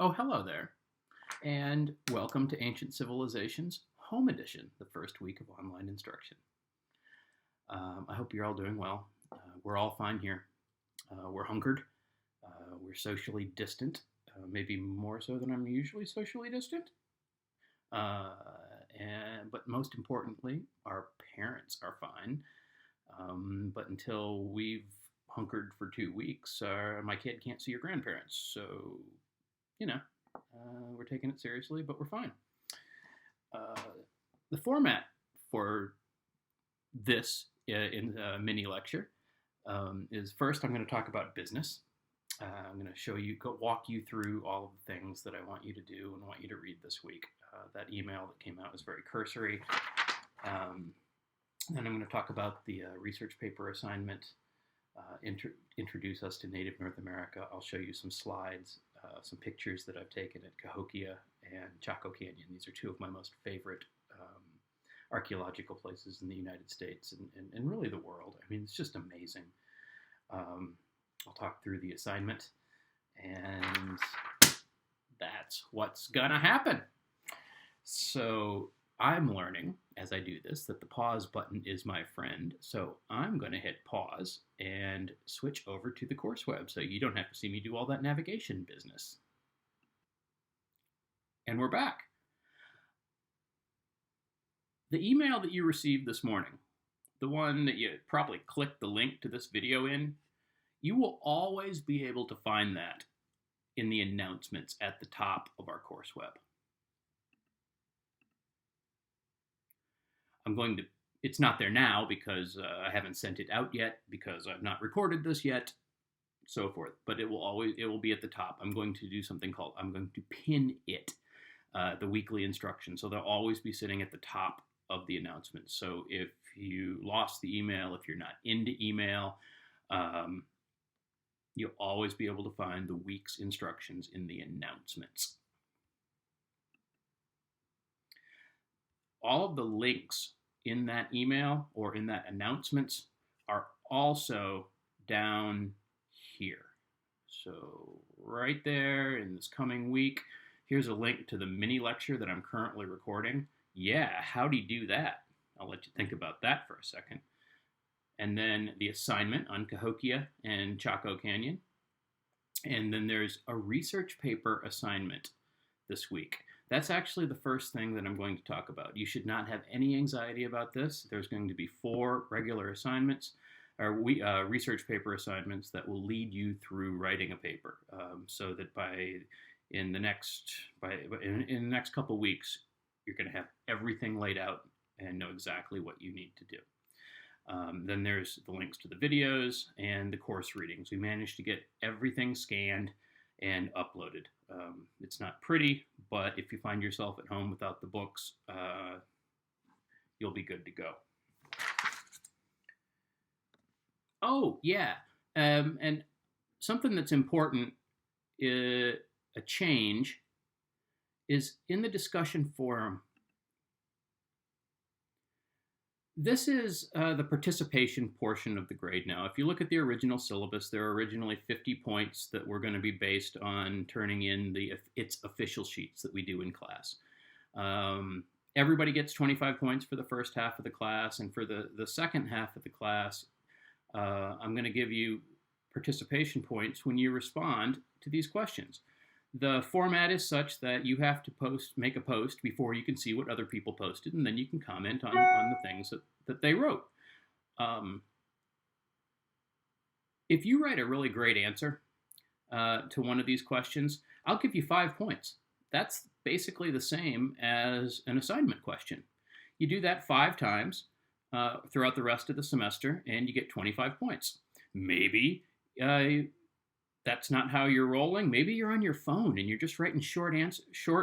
Oh, hello there, and welcome to Ancient Civilizations Home Edition, the first week of online instruction. I hope you're all doing well. We're all fine here. We're hunkered. We're socially distant, maybe more so than I'm usually socially distant. But most importantly, our parents are fine. But until we've hunkered for 2 weeks, my kid can't see your grandparents. So, we're taking it seriously, but we're fine. The format for this in mini lecture is first I'm going to talk about business. I'm going to walk you through all of the things that I want you to do and want you to read this week. That email that came out was very cursory. Then I'm going to talk about the research paper assignment, introduce us to native North America. I'll show you some slides, some pictures that I've taken at Cahokia and Chaco Canyon. These are two of my most favorite archaeological places in the United States and really the world. I mean, it's just amazing. I'll talk through the assignment, and that's what's gonna happen. So I'm learning as I do this that the pause button is my friend. So I'm going to hit pause and switch over to the course web so you don't have to see me do all that navigation business. And we're back. The email that you received this morning, the one that you probably clicked the link to this video in, you will always be able to find that in the announcements at the top of our course web. It's not there now because I haven't sent it out yet, because I've not recorded this yet, so forth. But it will be at the top. I'm going to do something called, I'm going to pin it, the weekly instruction. So they'll always be sitting at the top of the announcements. So if you lost the email, if you're not into email, you'll always be able to find the week's instructions in the announcements. All of the links in that email or in that announcements are also down here. So right there in this coming week, here's a link to the mini lecture that I'm currently recording. Yeah, how'd he do that? I'll let you think about that for a second. And then the assignment on Cahokia and Chaco Canyon. And then there's a research paper assignment this week. That's actually the first thing that I'm going to talk about. You should not have any anxiety about this. There's going to be 4 regular assignments, or research paper assignments that will lead you through writing a paper, so that in the next couple of weeks, you're going to have everything laid out and know exactly what you need to do. Then there's the links to the videos and the course readings. We managed to get everything scanned and uploaded. It's not pretty, but if you find yourself at home without the books, you'll be good to go. Oh, yeah. And something that's important, a change, is in the discussion forum. This is the participation portion of the grade now. If you look at the original syllabus, there are originally 50 points that were going to be based on turning in its official sheets that we do in class. Everybody gets 25 points for the first half of the class, and for the second half of the class, I'm going to give you participation points when you respond to these questions. The format is such that you have to make a post before you can see what other people posted, and then you can comment on the things that they wrote. If you write a really great answer to one of these questions, I'll give you 5 points. That's basically the same as an assignment question. You do that 5 times throughout the rest of the semester, and you get 25 points. Maybe that's not how you're rolling. Maybe you're on your phone and you're just writing short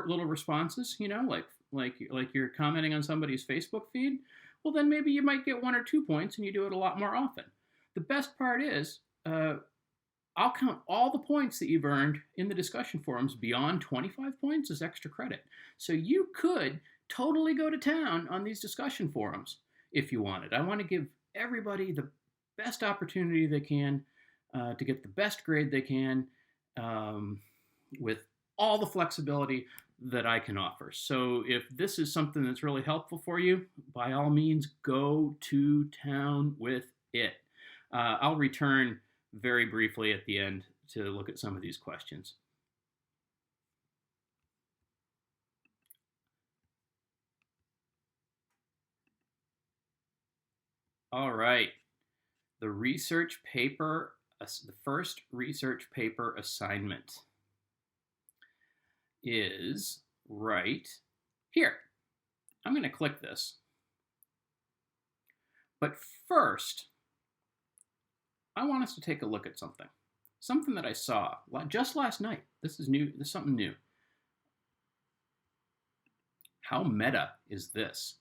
little responses, like you're commenting on somebody's Facebook feed. Well, then maybe you might get 1 or 2 points and you do it a lot more often. The best part is I'll count all the points that you've earned in the discussion forums beyond 25 points as extra credit. So you could totally go to town on these discussion forums if you wanted. I want to give everybody the best opportunity they can to get the best grade they can with all the flexibility that I can offer. So if this is something that's really helpful for you, by all means, go to town with it. I'll return very briefly at the end to look at some of these questions. All right. The research paper, the first research paper assignment is right here. I'm going to click this. But first, I want us to take a look at something that I saw just last night. This is new. This is something new. How meta is this?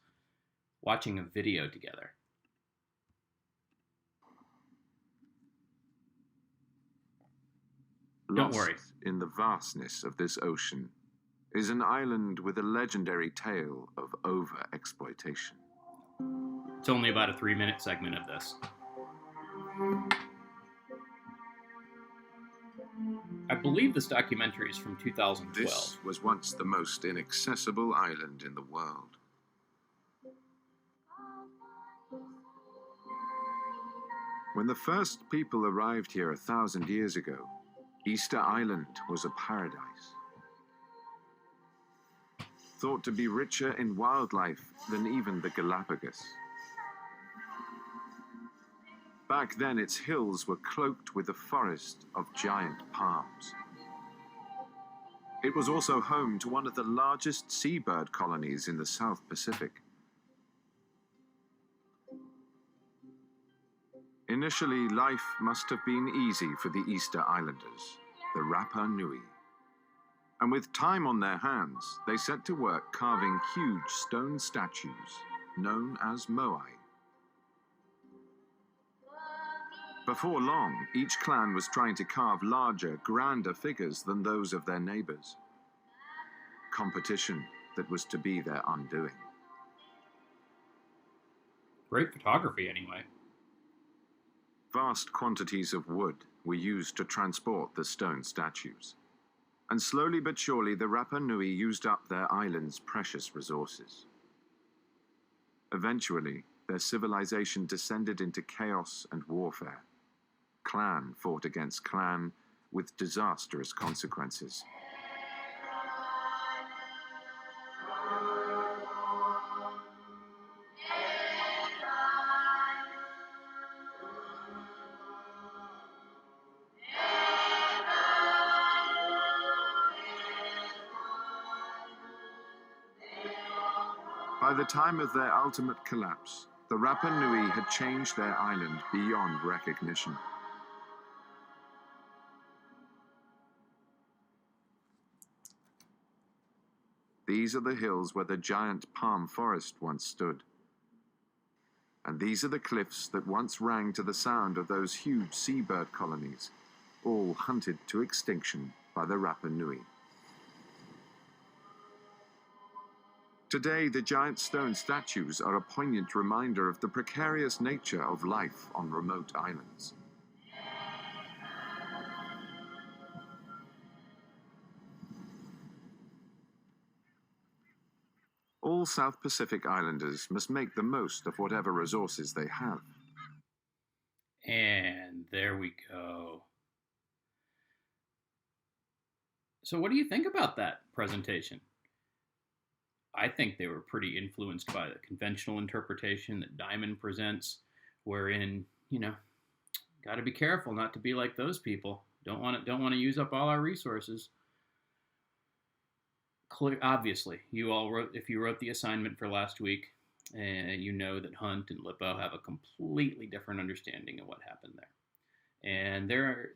Watching a video together. Don't worry. Lost in the vastness of this ocean is an island with a legendary tale of over-exploitation. It's only about a 3-minute segment of this. I believe this documentary is from 2012. This was once the most inaccessible island in the world. When the first people arrived here 1,000 years ago, Easter Island was a paradise. Thought to be richer in wildlife than even the Galapagos. Back then, its hills were cloaked with a forest of giant palms. It was also home to one of the largest seabird colonies in the South Pacific. Initially, life must have been easy for the Easter Islanders, the Rapa Nui. And with time on their hands, they set to work carving huge stone statues known as moai. Before long, each clan was trying to carve larger, grander figures than those of their neighbors. Competition that was to be their undoing. Great photography, anyway. Vast quantities of wood were used to transport the stone statues. And slowly but surely, the Rapa Nui used up their island's precious resources. Eventually, their civilization descended into chaos and warfare. Clan fought against clan with disastrous consequences. By the time of their ultimate collapse, the Rapa Nui had changed their island beyond recognition. These are the hills where the giant palm forest once stood. And these are the cliffs that once rang to the sound of those huge seabird colonies, all hunted to extinction by the Rapa Nui. Today, the giant stone statues are a poignant reminder of the precarious nature of life on remote islands. All South Pacific Islanders must make the most of whatever resources they have. And there we go. So what do you think about that presentation? I think they were pretty influenced by the conventional interpretation that Diamond presents, wherein, got to be careful not to be like those people. Don't want to use up all our resources. Obviously, if you wrote the assignment for last week, you know that Hunt and Lippo have a completely different understanding of what happened there. And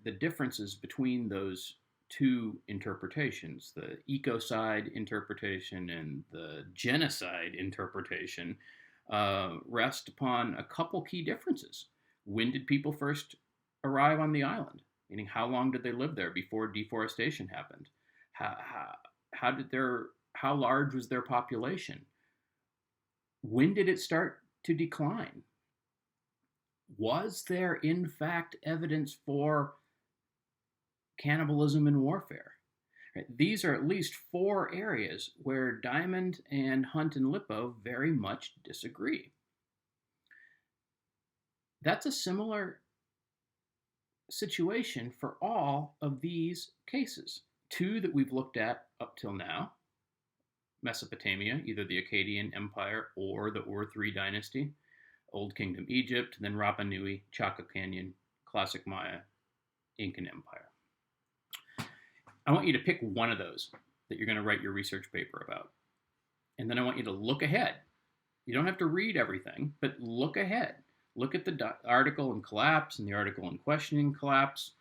the differences between those two interpretations, the ecocide interpretation and the genocide interpretation, rest upon a couple key differences. When did people first arrive on the island? Meaning, how long did they live there before deforestation happened? How large was their population? When did it start to decline? Was there, in fact, evidence for cannibalism and warfare? Right? These are at least 4 areas where Diamond and Hunt and Lippo very much disagree. That's a similar situation for all of these cases. 2 that we've looked at up till now: Mesopotamia, either the Akkadian Empire or the Ur III dynasty; Old Kingdom Egypt; then Rapa Nui, Chaco Canyon, Classic Maya, Incan Empire. I want you to pick one of those that you're going to write your research paper about. And then I want you to look ahead. You don't have to read everything, but look ahead. Look at the article in Collapse and the article in Questioning Collapse,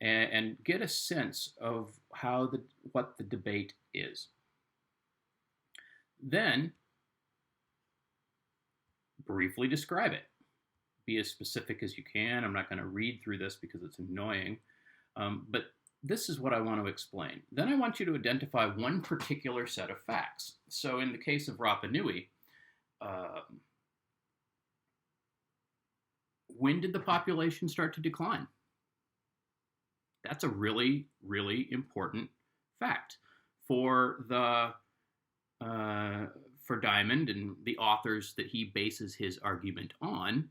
and get a sense of what the debate is. Then briefly describe it. Be as specific as you can. I'm not going to read through this because it's annoying, but this is what I want to explain. Then I want you to identify one particular set of facts. So in the case of Rapa Nui, when did the population start to decline? That's a really, really important fact for Diamond and the authors that he bases his argument on.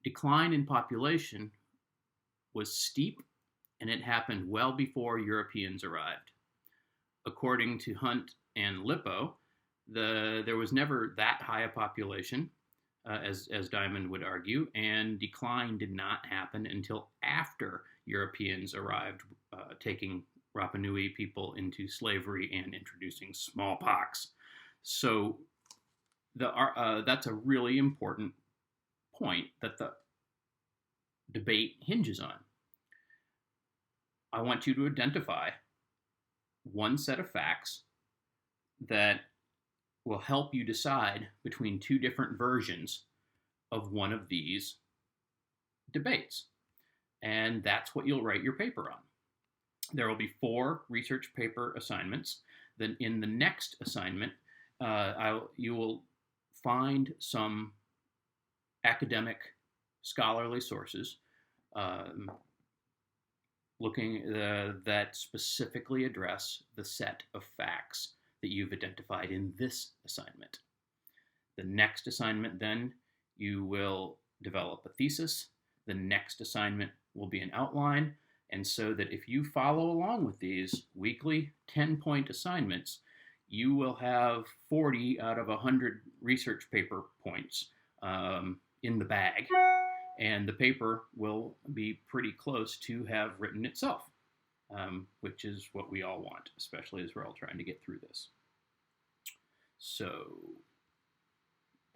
Decline in population was steep, and it happened well before Europeans arrived. According to Hunt and Lippo, there was never that high a population, as Diamond would argue, and decline did not happen until after Europeans arrived, taking Rapa Nui people into slavery and introducing smallpox. So that's a really important point that the debate hinges on. I want you to identify one set of facts that will help you decide between 2 different versions of one of these debates. And that's what you'll write your paper on. There will be 4 research paper assignments. Then in the next assignment, you will find some academic scholarly sources that specifically address the set of facts that you've identified in this assignment. The next assignment, then, you will develop a thesis. The next assignment will be an outline. And so that if you follow along with these weekly 10-point assignments, you will have 40 out of 100 research paper points in the bag. And the paper will be pretty close to have written itself, which is what we all want, especially as we're all trying to get through this. So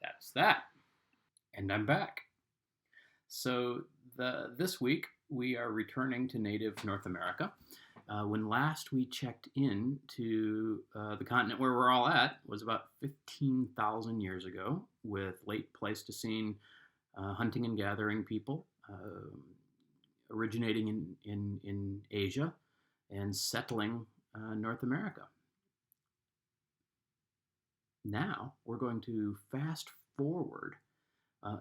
that's that. And I'm back. So this week, we are returning to native North America. When last we checked in to the continent where we're all at was about 15,000 years ago, with late Pleistocene hunting and gathering people originating in Asia and settling North America. Now we're going to fast forward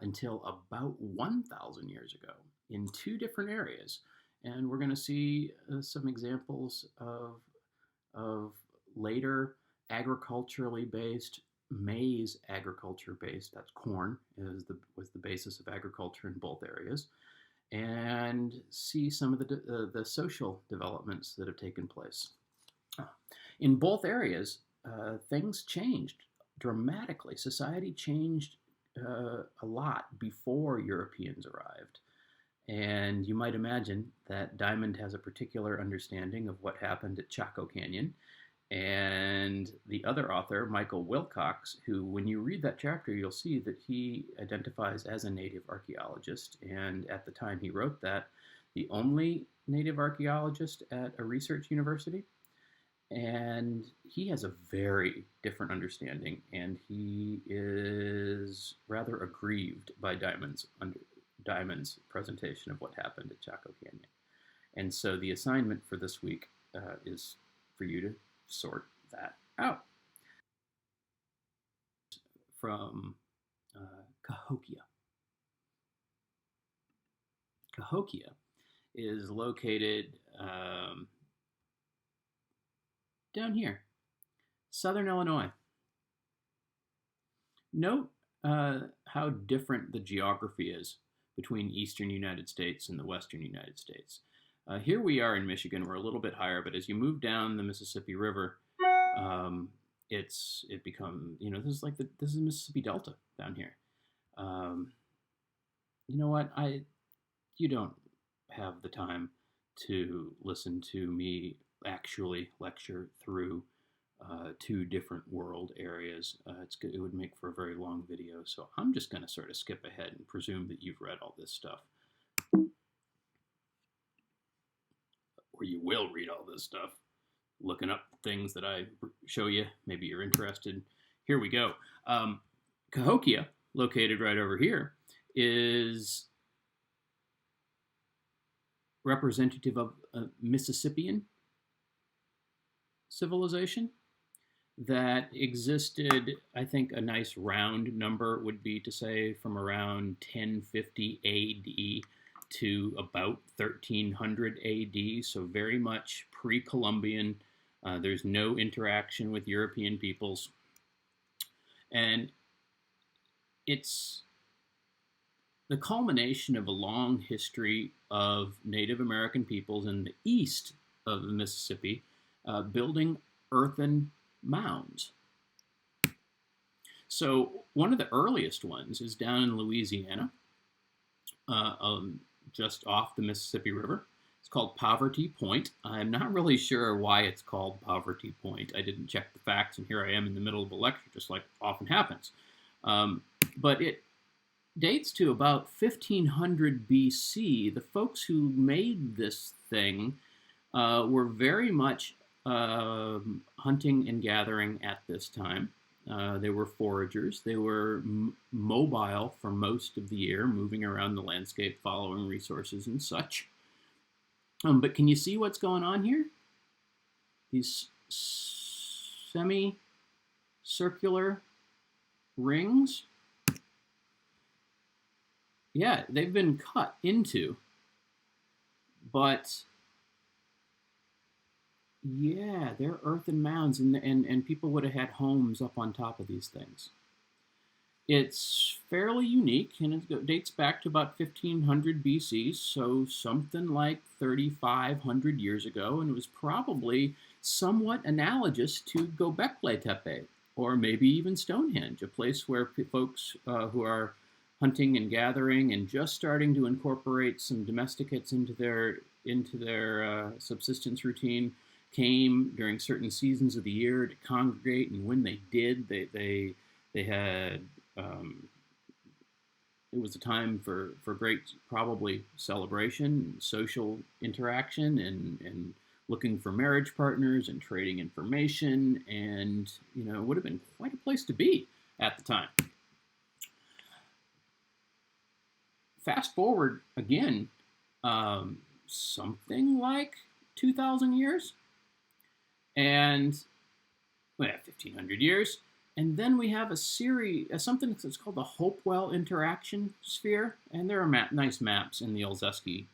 until about 1,000 years ago in 2 different areas, and we're going to see some examples of later agriculturally based, maize agriculture based, that's corn was the basis of agriculture in both areas, and see some of the social developments that have taken place. In both areas, things changed dramatically. Society changed a lot before Europeans arrived. And you might imagine that Diamond has a particular understanding of what happened at Chaco Canyon. And the other author, Michael Wilcox, who, when you read that chapter, you'll see that he identifies as a native archaeologist. And at the time he wrote that, the only native archaeologist at a research university. And he has a very different understanding, and he is rather aggrieved by Diamond's presentation of what happened at Chaco Canyon. And so the assignment for this week is for you to sort that out. From Cahokia. Cahokia is located down here, Southern Illinois. Note how different the geography is between eastern United States and the western United States. Here we are in Michigan. We're a little bit higher, but as you move down the Mississippi River, it becomes, this is this is the Mississippi Delta down here. You know what? You don't have the time to listen to me actually lecture through two different world areas. It would make for a very long video, so I'm just going to sort of skip ahead and presume that you've read all this stuff. Or you will read all this stuff, looking up things that I show you. Maybe you're interested. Here we go. Cahokia, located right over here, is representative of a Mississippian civilization that existed. I think a nice round number would be to say from around 1050 AD to about 1300 AD, so very much pre-Columbian. There's no interaction with European peoples. And it's the culmination of a long history of Native American peoples in the east of the Mississippi building earthen mounds. So one of the earliest ones is down in Louisiana, just off the Mississippi River. It's called Poverty Point. I'm not really sure why it's called Poverty Point. I didn't check the facts, and here I am in the middle of a lecture, just like often happens. But it dates to about 1500 BC. The folks who made this thing were very much hunting and gathering at this time. They were foragers. They were mobile for most of the year, moving around the landscape, following resources and such. But can you see what's going on here? These semi-circular rings. Yeah, they've been cut into, but yeah, they're earthen mounds, and people would have had homes up on top of these things. It's fairly unique, and it dates back to about 1500 BC, so something like 3,500 years ago, and it was probably somewhat analogous to Göbekli Tepe, or maybe even Stonehenge, a place where folks who are hunting and gathering and just starting to incorporate some domesticates into their subsistence routine came during certain seasons of the year to congregate, and when they did, they had it was a time for great, probably, celebration, social interaction, and looking for marriage partners and trading information, and it would have been quite a place to be at the time. Fast forward again, something like 2,000 years, and 1,500 years, and then we have a series, something that's called the Hopewell interaction sphere, and there are nice maps in the Olszewski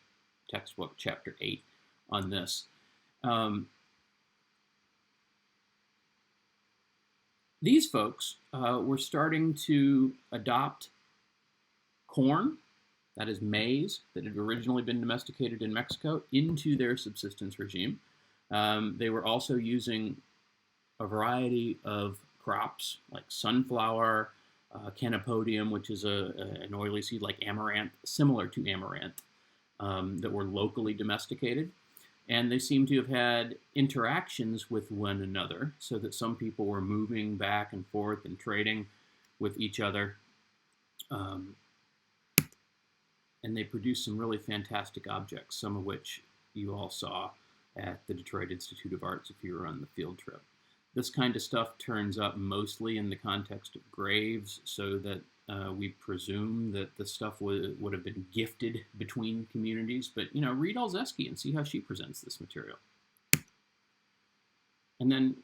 textbook, chapter 8, on this. These folks were starting to adopt corn, that is maize, that had originally been domesticated in Mexico, into their subsistence regime. They were also using a variety of crops like sunflower, canopodium, which is an oily seed like amaranth, similar to amaranth, that were locally domesticated. And they seem to have had interactions with one another, so that some people were moving back and forth and trading with each other. And they produced some really fantastic objects, some of which you all saw at the Detroit Institute of Arts if you were on the field trip. This kind of stuff turns up mostly in the context of graves, so that we presume that the stuff would have been gifted between communities. But, read Olszewski and see how she presents this material. And then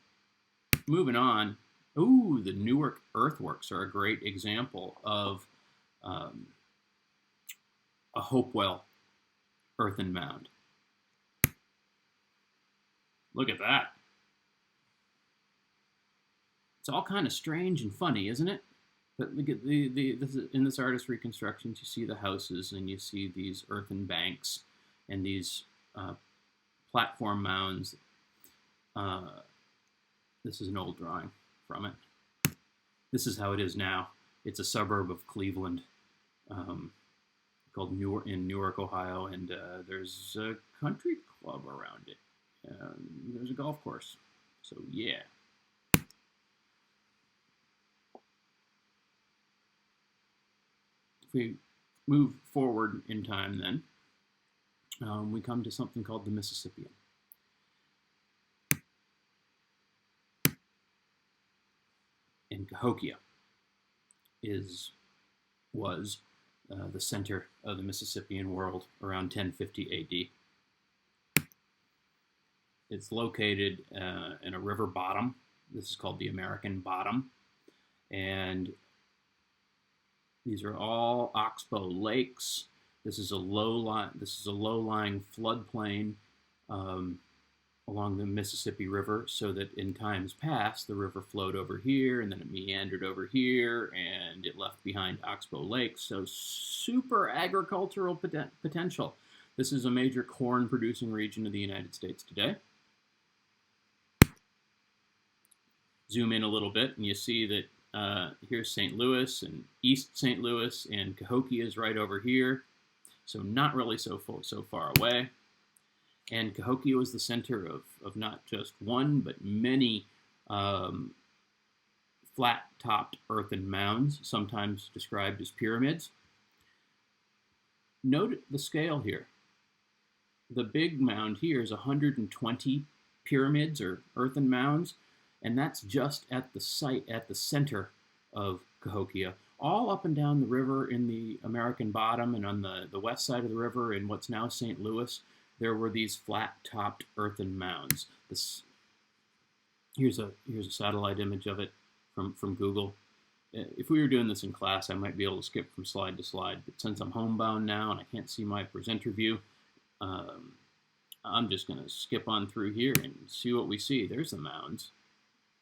moving on, the Newark earthworks are a great example of a Hopewell earthen mound. Look at that. It's all kind of strange and funny, isn't it? But look at this is, in this artist reconstructions, you see the houses and you see these earthen banks and these platform mounds. This is an old drawing from it. This is how it is now. It's a suburb of Cleveland, called Newark, Ohio, and there's a country club around it. There's a golf course. So yeah. If we move forward in time, then we come to something called the Mississippian. In Cahokia was the center of the Mississippian world around 1050 AD. It's located in a river bottom. This is called the American Bottom, and these are all oxbow lakes. This is a low-lying floodplain along the Mississippi River, so that in times past the river flowed over here and then it meandered over here and it left behind oxbow lakes. So super agricultural potential. This is a major corn producing region of the United States today. Zoom in a little bit and you see that here's St. Louis and East St. Louis, and Cahokia is right over here, so not really so far away. And Cahokia was the center of not just one, but many flat-topped earthen mounds, sometimes described as pyramids. Note the scale here. The big mound here is 120 pyramids or earthen mounds, and that's just at the site, at the center of Cahokia. All up and down the river in the American Bottom and on the west side of the river in what's now St. Louis, there were these flat-topped earthen mounds. Here's a satellite image of it from Google. If we were doing this in class, I might be able to skip from slide to slide, but since I'm homebound now and I can't see my presenter view, I'm just going to skip on through here and see what we see. There's the mounds.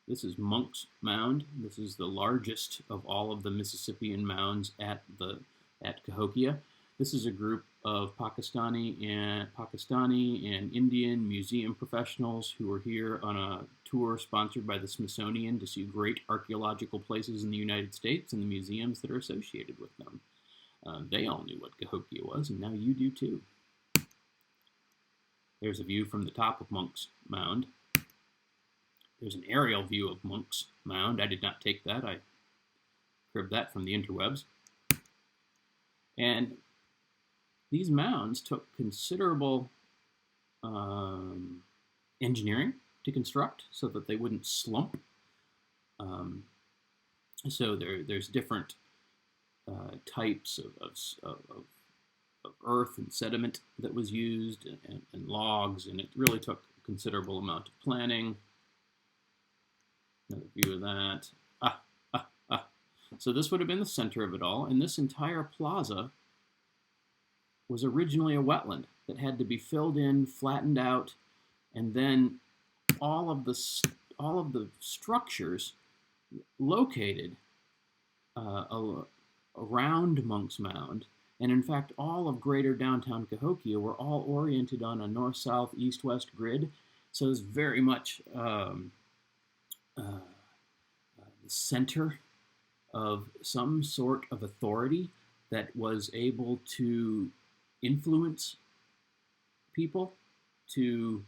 This is Monk's Mound. This is the largest of all of the Mississippian mounds at Cahokia. This is a group of Pakistani and Indian museum professionals who are here on a tour sponsored by the Smithsonian to see great archaeological places in the United States and the museums that are associated with them. They all knew what Cahokia was, and now you do too. There's a view from the top of Monk's Mound. There's an aerial view of Monk's Mound. I did not take that. I cribbed that from the interwebs. And these mounds took considerable engineering to construct so that they wouldn't slump. So there's different types of earth and sediment that was used, and logs, and it really took a considerable amount of planning. Another view of that. So this would have been the center of it all, and this entire plaza was originally a wetland that had to be filled in, flattened out, and then all of the structures located around Monk's Mound, and in fact all of greater downtown Cahokia, were all oriented on a north-south, east-west grid. So it's very much the center of some sort of authority that was able to influence people to,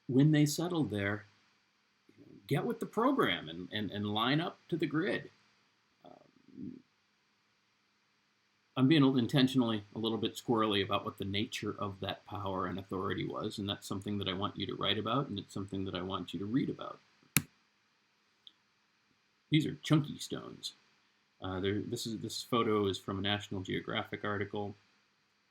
when they settled there, get with the program and line up to the grid. I'm being intentionally a little bit squirrely about what the nature of that power and authority was, and that's something that I want you to write about, and it's something that I want you to read about. These are chunky stones. This photo is from a National Geographic article.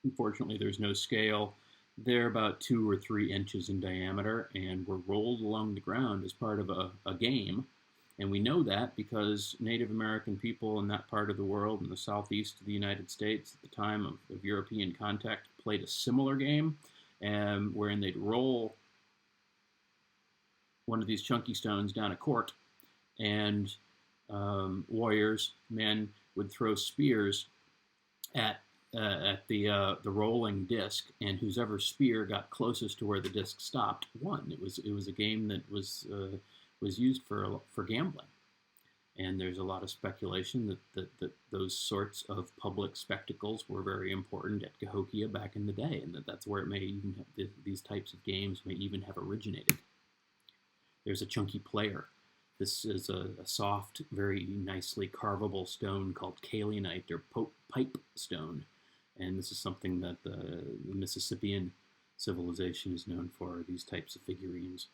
Unfortunately, there's no scale. They're about 2 or 3 inches in diameter and were rolled along the ground as part of a game. And we know that because Native American people in that part of the world, in the southeast of the United States at the time of European contact, played a similar game, wherein they'd roll one of these chunky stones down a court, and warriors, men, would throw spears at the rolling disc, and whoever spear got closest to where the disc stopped won. It was a game that was used for gambling, and there's a lot of speculation that those sorts of public spectacles were very important at Cahokia back in the day, and that's where it may even have, these types of games may even have originated. There's a chunky player. This is a soft, very nicely carvable stone called kaolinite or pipe stone, and this is something that the Mississippian civilization is known for, these types of figurines.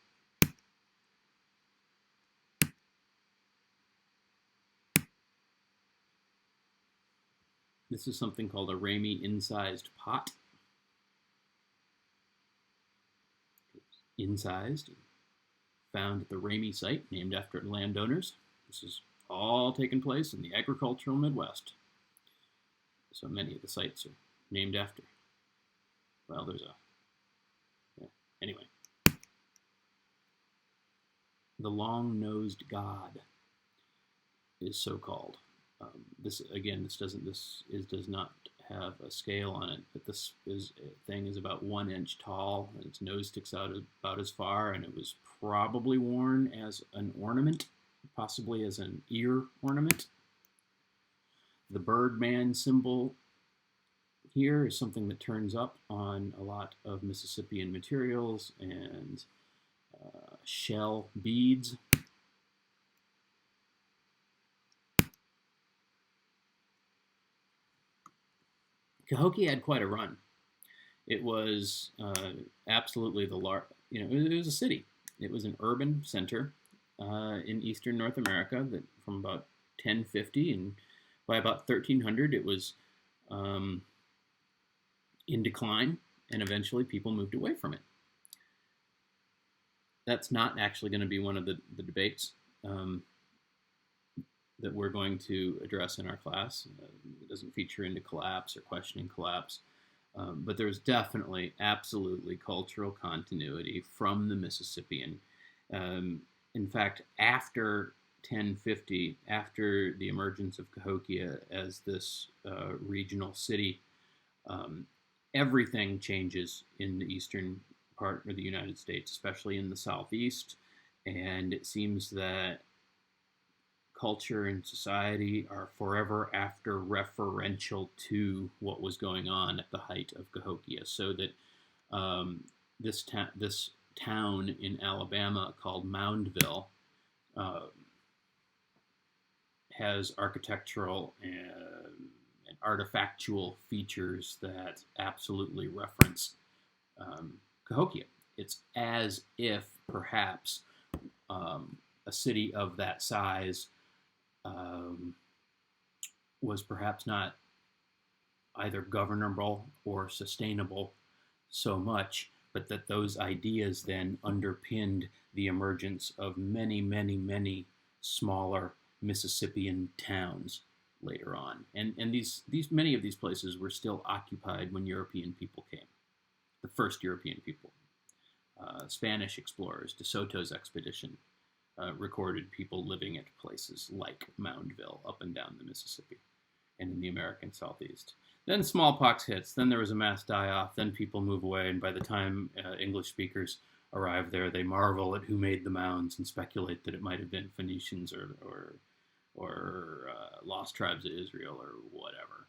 This is something called a Ramey incised pot. Incised, found at the Ramey site, named after landowners. This is all taken place in the agricultural Midwest. So many of the sites are named after. Well, there's a... Yeah. Anyway. The long-nosed god is so called. This does not have a scale on it, but this thing is about 1 inch tall, and its nose sticks out about as far, and it was probably worn as an ornament, possibly as an ear ornament. The Birdman symbol here is something that turns up on a lot of Mississippian materials and shell beads. Cahokia had quite a run. It was absolutely it was a city. It was an urban center in eastern North America that from about 1050, and by about 1300 it was in decline, and eventually people moved away from it. That's not actually going to be one of the debates that we're going to address in our class. It doesn't feature into collapse or questioning collapse, but there's definitely, absolutely cultural continuity from the Mississippian. In fact, after 1050, after the emergence of Cahokia as this regional city, everything changes in the eastern part of the United States, especially in the southeast, and it seems that culture and society are forever after referential to what was going on at the height of Cahokia, so that this town in Alabama called Moundville has architectural and artifactual features that absolutely reference Cahokia. It's as if perhaps a city of that size was perhaps not either governable or sustainable so much, but that those ideas then underpinned the emergence of many, many, many smaller Mississippian towns later on. And these many of these places were still occupied when European people came, the first European people. Spanish explorers, De Soto's expedition, recorded people living at places like Moundville up and down the Mississippi and in the American Southeast. Then smallpox hits, then there was a mass die-off, then people move away, and by the time English speakers arrive there, they marvel at who made the mounds and speculate that it might have been Phoenicians or lost tribes of Israel or whatever.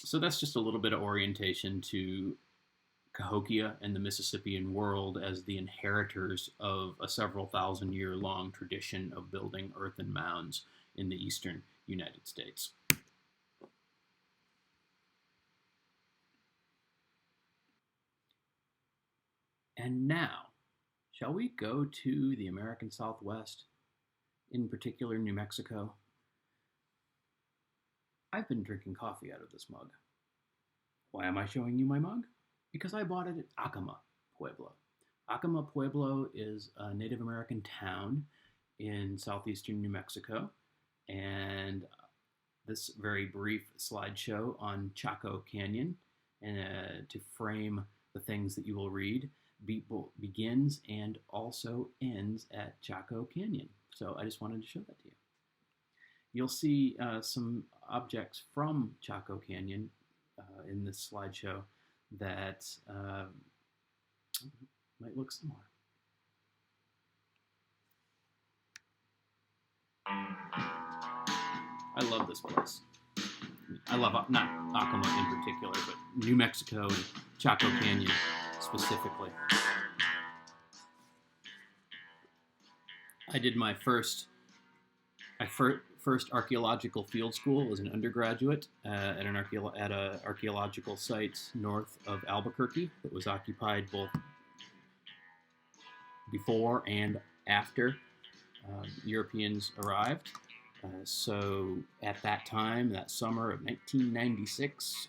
So that's just a little bit of orientation to Cahokia and the Mississippian world as the inheritors of a several thousand-year-long tradition of building earthen mounds in the eastern United States. And now, shall we go to the American Southwest, in particular New Mexico? I've been drinking coffee out of this mug. Why am I showing you my mug? Because I bought it at Acoma Pueblo. Acoma Pueblo is a Native American town in southeastern New Mexico, and this very brief slideshow on Chaco Canyon to frame the things that you will read. begins and also ends at Chaco Canyon. So I just wanted to show that to you. You'll see some objects from Chaco Canyon in this slideshow that might look similar. I love this place. I love, not Acoma in particular, but New Mexico and Chaco Canyon specifically. I did my first archaeological field school as an undergraduate at a archaeological site north of Albuquerque that was occupied both before and after Europeans arrived. So at that time, that summer of 1996,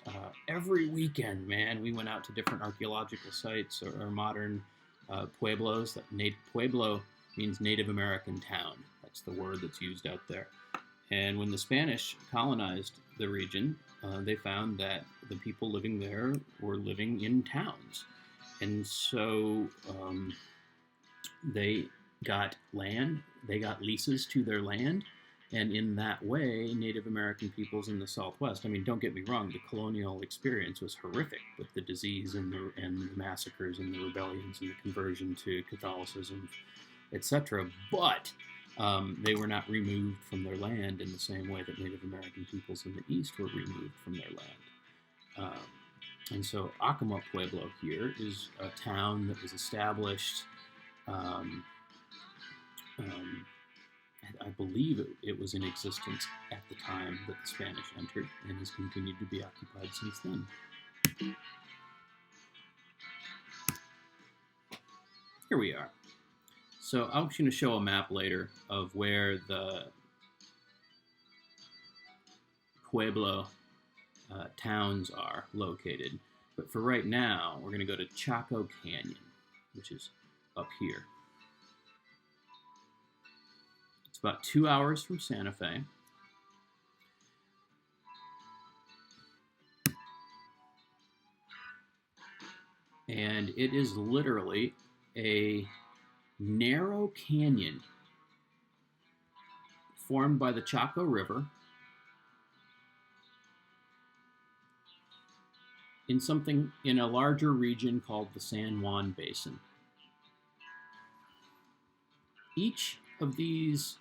every weekend, man, we went out to different archaeological sites or modern pueblos. Pueblo means Native American town. That's the word that's used out there. And when the Spanish colonized the region, they found that the people living there were living in towns. And so they got land, they got leases to their land, and in that way, Native American peoples in the Southwest, I mean, don't get me wrong, the colonial experience was horrific with the disease and the massacres and the rebellions and the conversion to Catholicism, etc. But they were not removed from their land in the same way that Native American peoples in the East were removed from their land. And so Acoma Pueblo here is a town that was established, I believe it was in existence at the time that the Spanish entered and has continued to be occupied since then. Here we are. So I'm just going to show a map later of where the Pueblo towns are located. But for right now, we're going to go to Chaco Canyon, which is up here. It's about 2 hours from Santa Fe. And it is literally a narrow canyon formed by the Chaco River in a larger region called the San Juan Basin. Each of these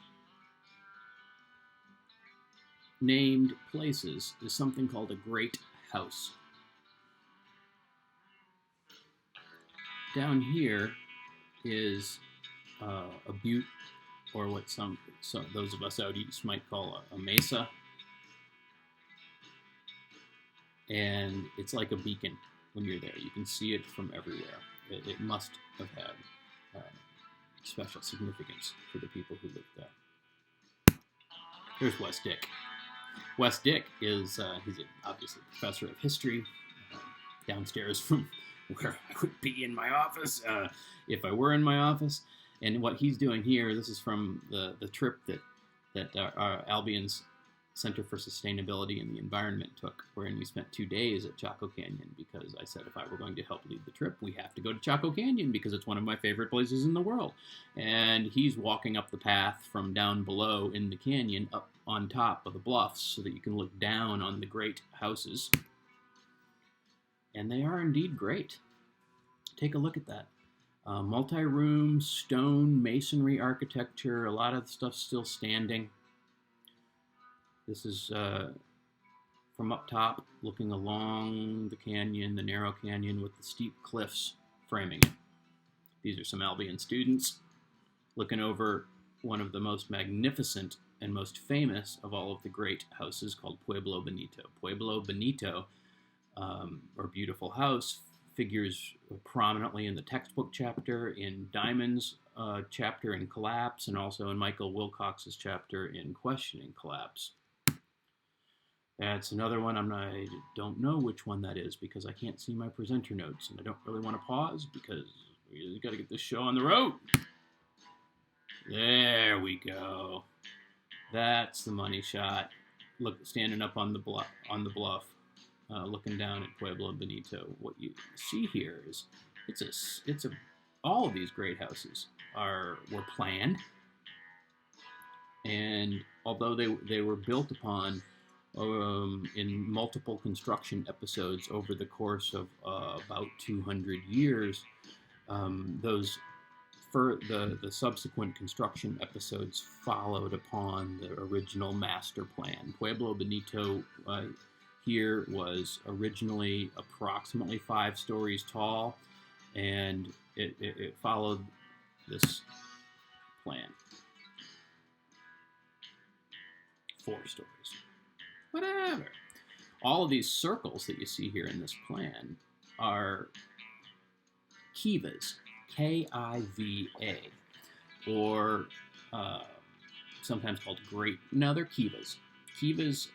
named places is something called a great house. Down here is a butte, or what some those of us out east might call a mesa. And it's like a beacon when you're there. You can see it from everywhere. It must have had special significance for the people who lived there. Here's Wes Dick. Wes Dick is he's obviously a professor of history downstairs from where I would be in my office if I were in my office. And what he's doing here, this is from the trip that our Albion's Center for Sustainability and the Environment took, wherein we spent 2 days at Chaco Canyon, because I said if I were going to help lead the trip, we have to go to Chaco Canyon because it's one of my favorite places in the world. And he's walking up the path from down below in the canyon up on top of the bluffs so that you can look down on the great houses. And they are indeed great. Take a look at that. Multi-room, stone, masonry architecture, a lot of the stuff still standing. This is from up top, looking along the canyon, the narrow canyon with the steep cliffs framing it. These are some Albion students looking over one of the most magnificent and most famous of all of the great houses called Pueblo Bonito. Pueblo Bonito, or Beautiful House, figures prominently in the textbook chapter, in Diamond's chapter in Collapse, and also in Michael Wilcox's chapter in Questioning Collapse. That's another one. I don't know which one that is because I can't see my presenter notes, and I don't really want to pause because we got to get this show on the road. There we go. That's the money shot. Look, standing up on the bluff, looking down at Pueblo Bonito. What you see here is it's a all of these great houses were planned, and although they were built upon in multiple construction episodes over the course of about 200 years, those for the subsequent construction episodes followed upon the original master plan. Pueblo Bonito here was originally approximately 5 stories tall, and it followed this plan. 4 stories. Whatever. All of these circles that you see here in this plan are kivas, K-I-V-A, or sometimes called great. No, they're kivas. Kivas,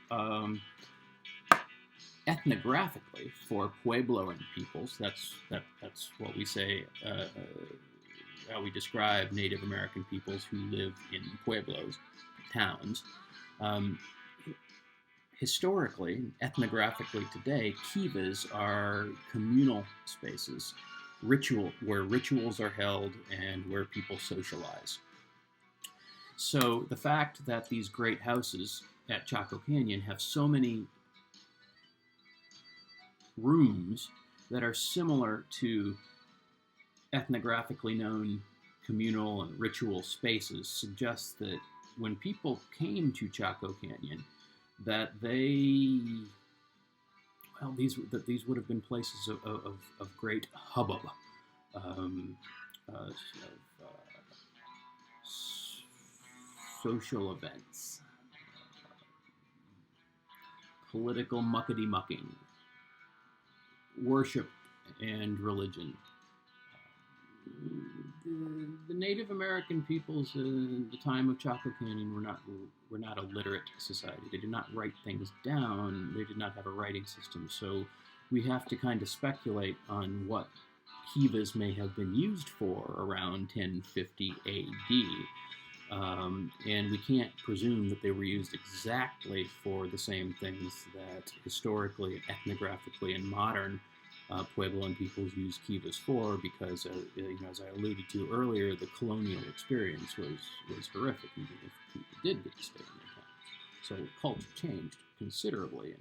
ethnographically, for Puebloan peoples, that's what we say. How we describe Native American peoples who live in pueblos, towns. Historically, ethnographically today, kivas are communal spaces, where rituals are held and where people socialize. So the fact that these great houses at Chaco Canyon have so many rooms that are similar to ethnographically known communal and ritual spaces suggests that when people came to Chaco Canyon, that these would have been places of great hubbub, social events, political muckety-mucking, worship and religion. The Native American peoples in the time of Chaco Canyon were not a literate society. They did not write things down. They did not have a writing system. So we have to kind of speculate on what kivas may have been used for around 1050 AD. And we can't presume that they were used exactly for the same things that historically, ethnographically, and modern Puebloan peoples use kivas for, because, as I alluded to earlier, the colonial experience was horrific, even if people did get to stay in their towns. So culture changed considerably,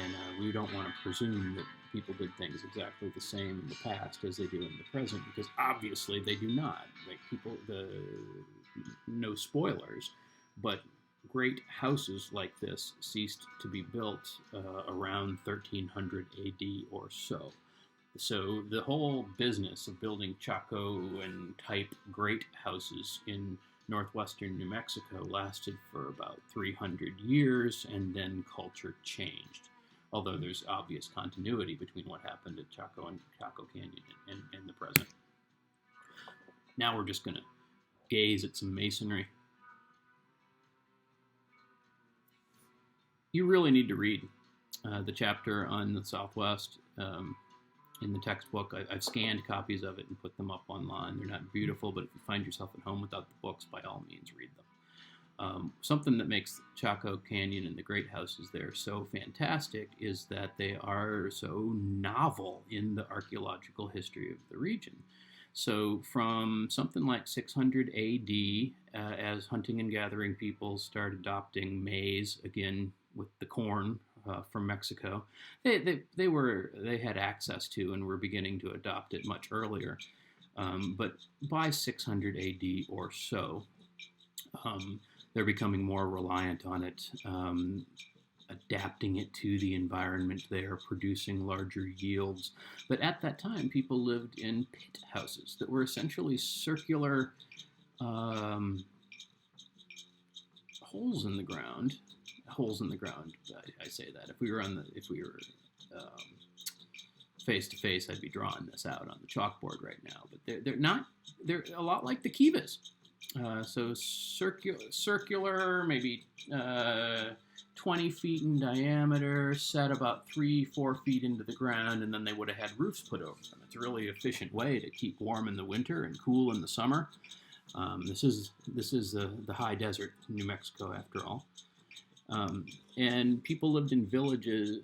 and we don't want to presume that people did things exactly the same in the past as they do in the present, because obviously they do not. No spoilers, but great houses like this ceased to be built around 1300 AD or so. So the whole business of building Chaco and type great houses in northwestern New Mexico lasted for about 300 years, and then culture changed. Although there's obvious continuity between what happened at Chaco and Chaco Canyon and the present. Now we're just going to gaze at some masonry. You really need to read the chapter on the Southwest in the textbook. I've scanned copies of it and put them up online. They're not beautiful, but if you find yourself at home without the books, by all means, read them. Something that makes Chaco Canyon and the great houses there so fantastic is that they are so novel in the archaeological history of the region. So from something like 600 AD, as hunting and gathering peoples start adopting maize, again with the corn from Mexico, they had access to and were beginning to adopt it much earlier. But by 600 AD or so, they're becoming more reliant on it, adapting it to the environment there, producing larger yields. But at that time, people lived in pit houses that were essentially circular holes in the ground. I say that if we were face to face, I'd be drawing this out on the chalkboard right now. But they're not. They're a lot like the kivas. So circular, maybe 20 feet in diameter, set about 3-4 feet into the ground, and then they would have had roofs put over them. It's a really efficient way to keep warm in the winter and cool in the summer. This is the high desert in New Mexico, after all. And people lived in villages,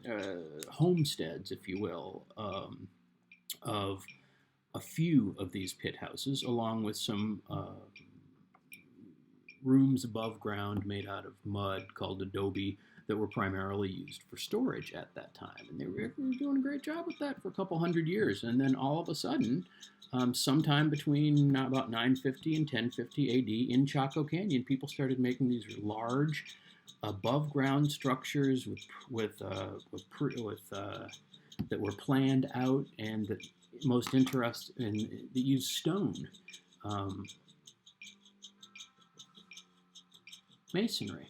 homesteads, if you will, of a few of these pit houses, along with some rooms above ground made out of mud called adobe that were primarily used for storage at that time. And they were doing a great job with that for a couple hundred years. And then all of a sudden, sometime between about 950 and 1050 AD in Chaco Canyon, people started making these large above ground structures that were planned out and that most interesting and that used stone masonry.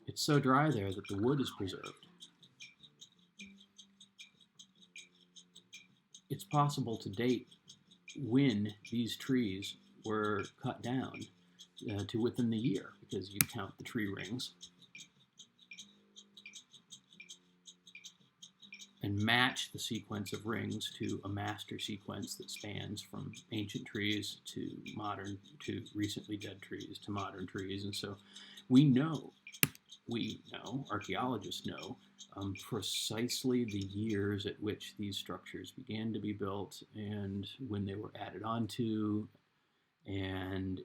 It's so dry there that the wood is preserved. It's possible to date when these trees were cut down to within the year, because you count the tree rings and match the sequence of rings to a master sequence that spans from ancient trees to modern, to recently dead trees to modern trees. And so we know, archaeologists know, precisely the years at which these structures began to be built and when they were added onto. And,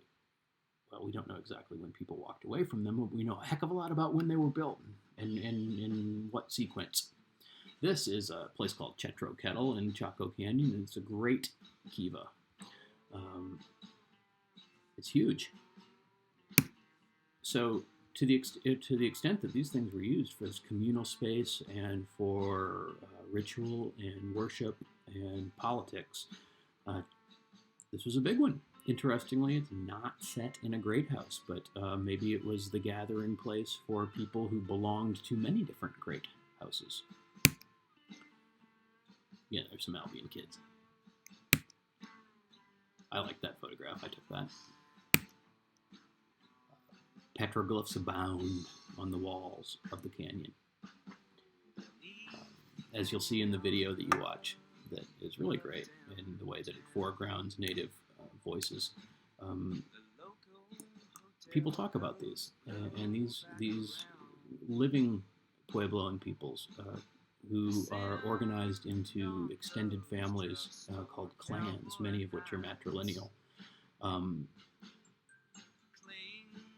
well, we don't know exactly when people walked away from them, but we know a heck of a lot about when they were built and in what sequence. This is a place called Chetro Kettle in Chaco Canyon. It's a great kiva. It's huge. So to the extent that these things were used for this communal space and for ritual and worship and politics, this was a big one. Interestingly, it's not set in a great house, but maybe it was the gathering place for people who belonged to many different great houses. Yeah, there's some Albion kids. I like that photograph. I took that. Petroglyphs abound on the walls of the canyon. As you'll see in the video that you watch, that is really great in the way that it foregrounds native voices. People talk about these, and these living Puebloan peoples who are organized into extended families called clans, many of which are matrilineal,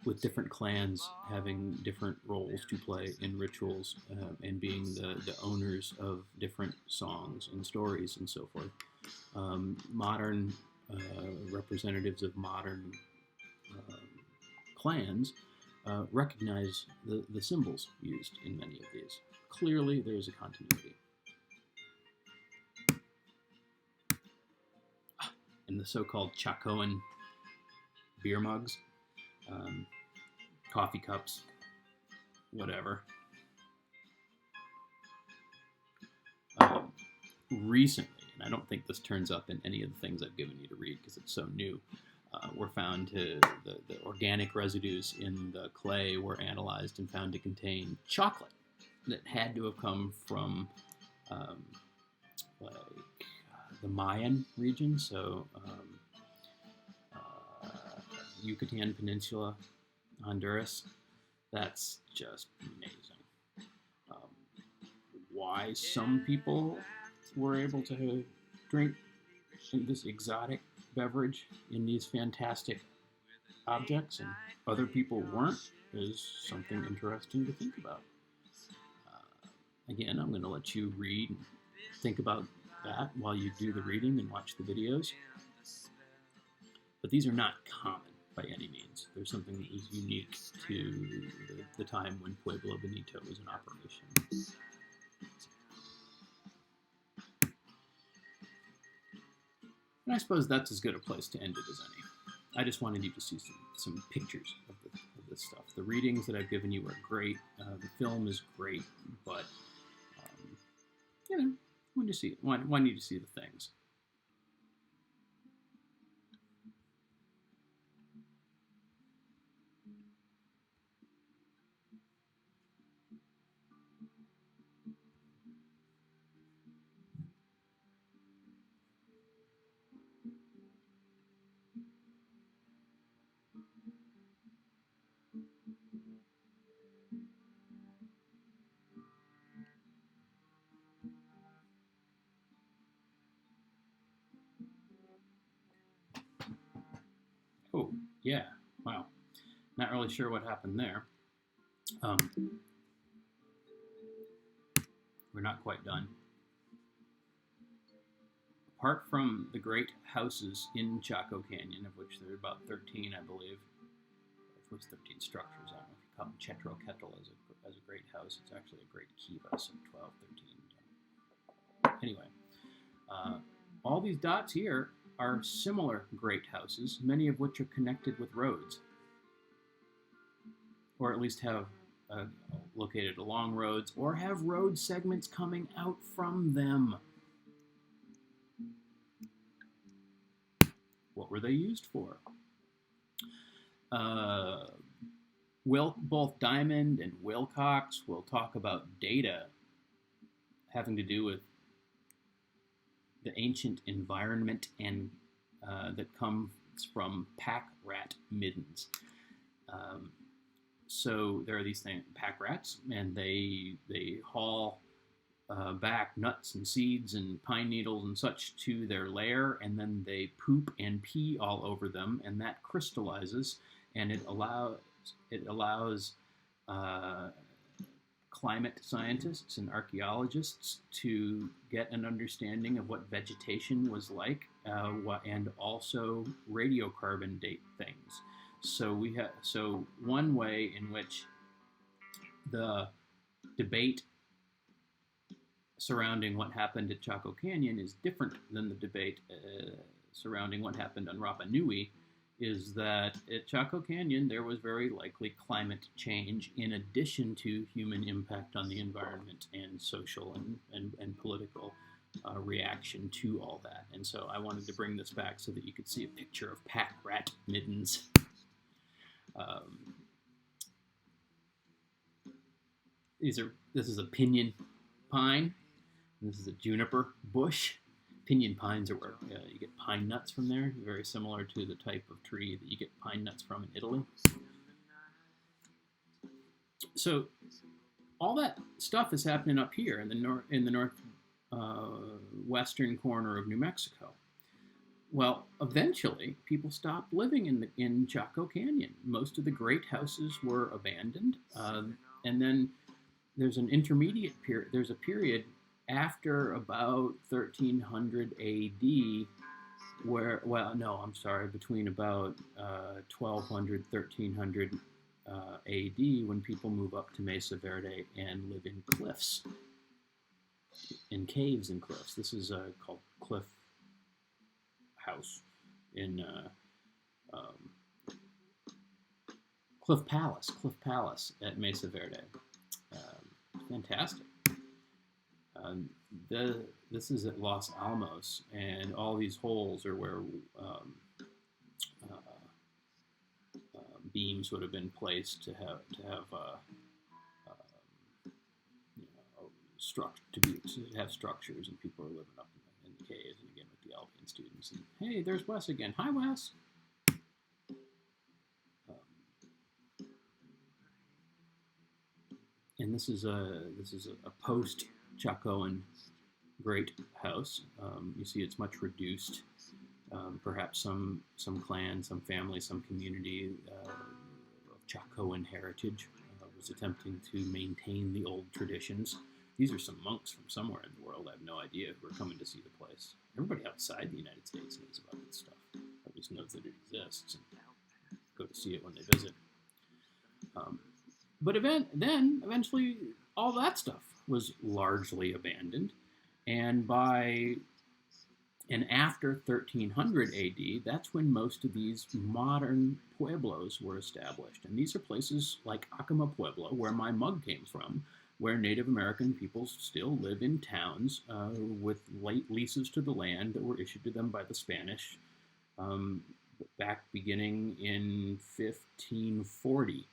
with different clans having different roles to play in rituals and being the owners of different songs and stories and so forth. Modern representatives of modern clans recognize the symbols used in many of these. Clearly, there is a continuity. And the so-called Chacoan beer mugs, coffee cups, whatever. Recently, and I don't think this turns up in any of the things I've given you to read because it's so new, were found to, the organic residues in the clay were analyzed and found to contain chocolate that had to have come from the Mayan region, so Yucatan Peninsula, Honduras. That's just amazing. Why some people were able to drink this exotic beverage in these fantastic objects and other people weren't is something interesting to think about. Again, I'm going to let you read and think about that while you do the reading and watch the videos. But these are not common by any means. There's something that is unique to the time when Pueblo Bonito was in operation. And I suppose that's as good a place to end it as any. I just wanted you to see some pictures of this stuff. The readings that I've given you are great. The film is great, but when you see it, why need to see the things? Oh, yeah. Wow. Not really sure what happened there. We're not quite done. Apart from the great houses in Chaco Canyon, of which there are about 13, I believe. It was 13 structures. I don't know if you count Chetro Kettle as a great house. It's actually a great kiva, so 12, 13. Anyway, all these dots here are similar great houses, many of which are connected with roads, or at least have located along roads, or have road segments coming out from them. What were they used for? Both Diamond and Wilcox will talk about data having to do with the ancient environment and that comes from pack rat middens. So there are these pack rats, and they haul back nuts and seeds and pine needles and such to their lair, and then they poop and pee all over them, and that crystallizes, and it allows climate scientists and archaeologists to get an understanding of what vegetation was like, and also radiocarbon date things. So one way in which the debate surrounding what happened at Chaco Canyon is different than the debate surrounding what happened on Rapa Nui is that at Chaco Canyon there was very likely climate change in addition to human impact on the environment and social and political reaction to all that. And so I wanted to bring this back so that you could see a picture of pack rat middens. This is a pinyon pine. This is a juniper bush. Pinyon pines are where you get pine nuts from there, very similar to the type of tree that you get pine nuts from in Italy. So all that stuff is happening up here in the western corner of New Mexico. Well, eventually, people stopped living in Chaco Canyon. Most of the great houses were abandoned, and then there's an intermediate period. There's a period after about 1300 AD, between about 1200, 1300 AD, when people move up to Mesa Verde and live in cliffs, in caves and cliffs. This is called Cliff House in Cliff Palace at Mesa Verde. Fantastic. This is at Los Alamos, and all these holes are where beams would have been placed to have structures, and people are living up in the caves. And again with the Albion students, and hey, there's Wes again. Hi, Wes. And this is a post Chacoan great house. You see, it's much reduced. Perhaps some clan, some family, some community of Chacoan heritage was attempting to maintain the old traditions. These are some monks from somewhere in the world. I have no idea who are coming to see the place. Everybody outside the United States knows about this stuff, or at least knows that it exists, and go to see it when they visit. But eventually, all that stuff was largely abandoned, and after 1300 AD, that's when most of these modern pueblos were established. And these are places like Acoma Pueblo, where my mug came from, where Native American peoples still live in towns with late leases to the land that were issued to them by the Spanish back beginning in 1540,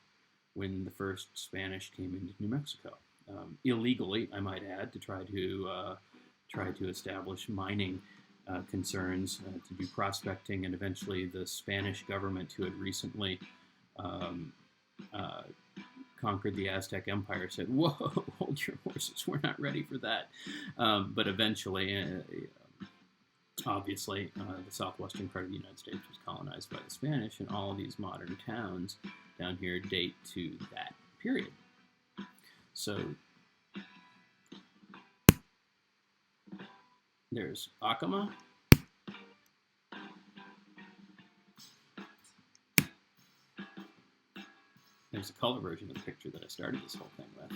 when the first Spanish came into New Mexico. Illegally, I might add, to try to establish mining concerns, to do prospecting, and eventually the Spanish government, who had recently conquered the Aztec Empire, said, "Whoa, hold your horses, we're not ready for that." But eventually, Obviously, the southwestern part of the United States was colonized by the Spanish, and all of these modern towns down here date to that period. So there's Acoma. There's a color version of the picture that I started this whole thing with.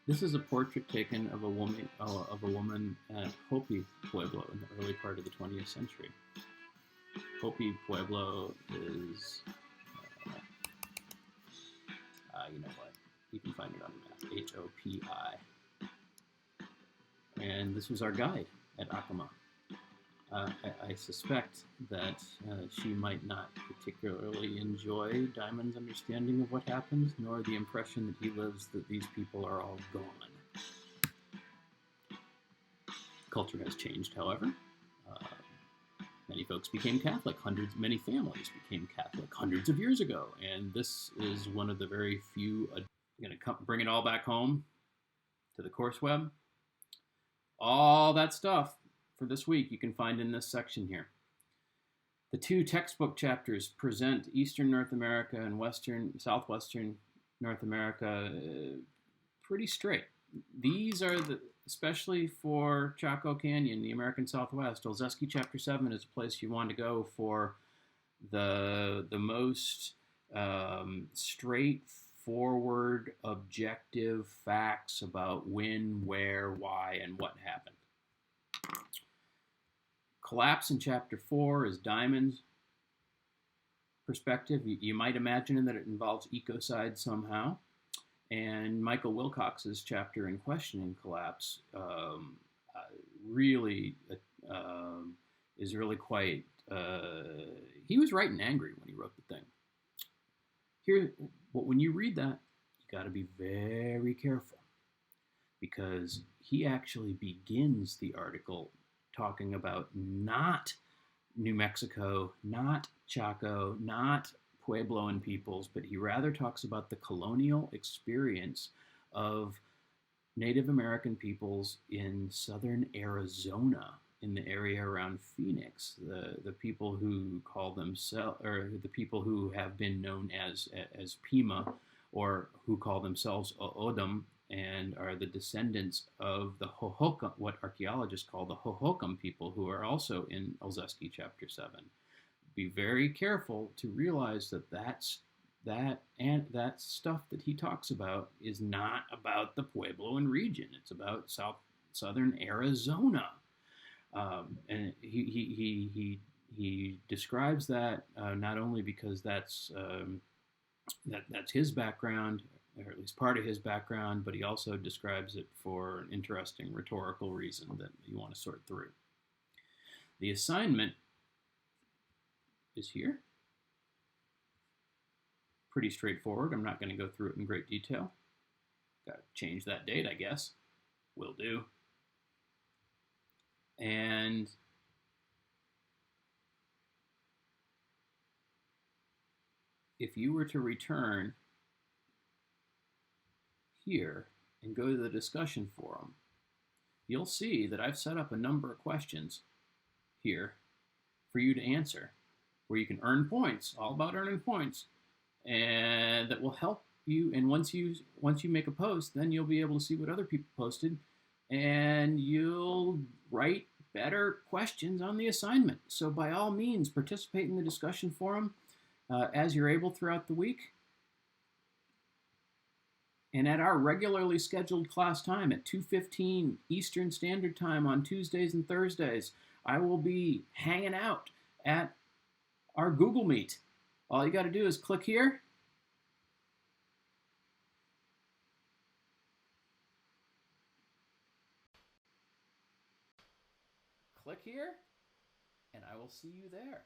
This is a portrait taken of a woman at Hopi Pueblo in the early part of the 20th century. Hopi Pueblo is, you know what? You can find it on the map. Hopi. And this was our guide at Acoma. I suspect that she might not particularly enjoy Diamond's understanding of what happens, nor the impression that he lives that these people are all gone. Culture has changed, however. Many folks became Catholic. Many families became Catholic hundreds of years ago, and this is one of the very few. I'm going to bring it all back home to the course web. All that stuff for this week you can find in this section here. The two textbook chapters present Eastern North America and Southwestern North America pretty straight. These are especially for Chaco Canyon, the American Southwest. Olszewski Chapter 7 is a place you want to go for the most straightforward, objective facts about when, where, why, and what happened. Collapse in Chapter 4 is Diamond's perspective. You might imagine that it involves ecocide somehow. And Michael Wilcox's chapter in Questioning Collapse really is really quite... he was right and angry when he wrote the thing. But when you read that, you got to be very careful, because he actually begins the article talking about not New Mexico, not Chaco, not Puebloan peoples, but he rather talks about the colonial experience of Native American peoples in southern Arizona, in the area around Phoenix, the people who call themselves, or the people who have been known as Pima, or who call themselves O'odham, and are the descendants of the Hohokam, what archaeologists call the Hohokam people, who are also in Olszewski Chapter 7. Be very careful to realize that that stuff that he talks about is not about the Puebloan region. It's about southern Arizona, and he describes that not only because that's his background, or at least part of his background, but he also describes it for an interesting rhetorical reason that you want to sort through. The assignment is here. Pretty straightforward. I'm not going to go through it in great detail. Got to change that date, I guess. Will do. And if you were to return here and go to the discussion forum, you'll see that I've set up a number of questions here for you to answer, where you can earn points, all about earning points, and that will help you. And once you make a post, then you'll be able to see what other people posted, and you'll write better questions on the assignment. So by all means, participate in the discussion forum as you're able throughout the week. And at our regularly scheduled class time at 2:15 Eastern Standard Time on Tuesdays and Thursdays, I will be hanging out at our Google Meet. All you got to do is click here. Click here, and I will see you there.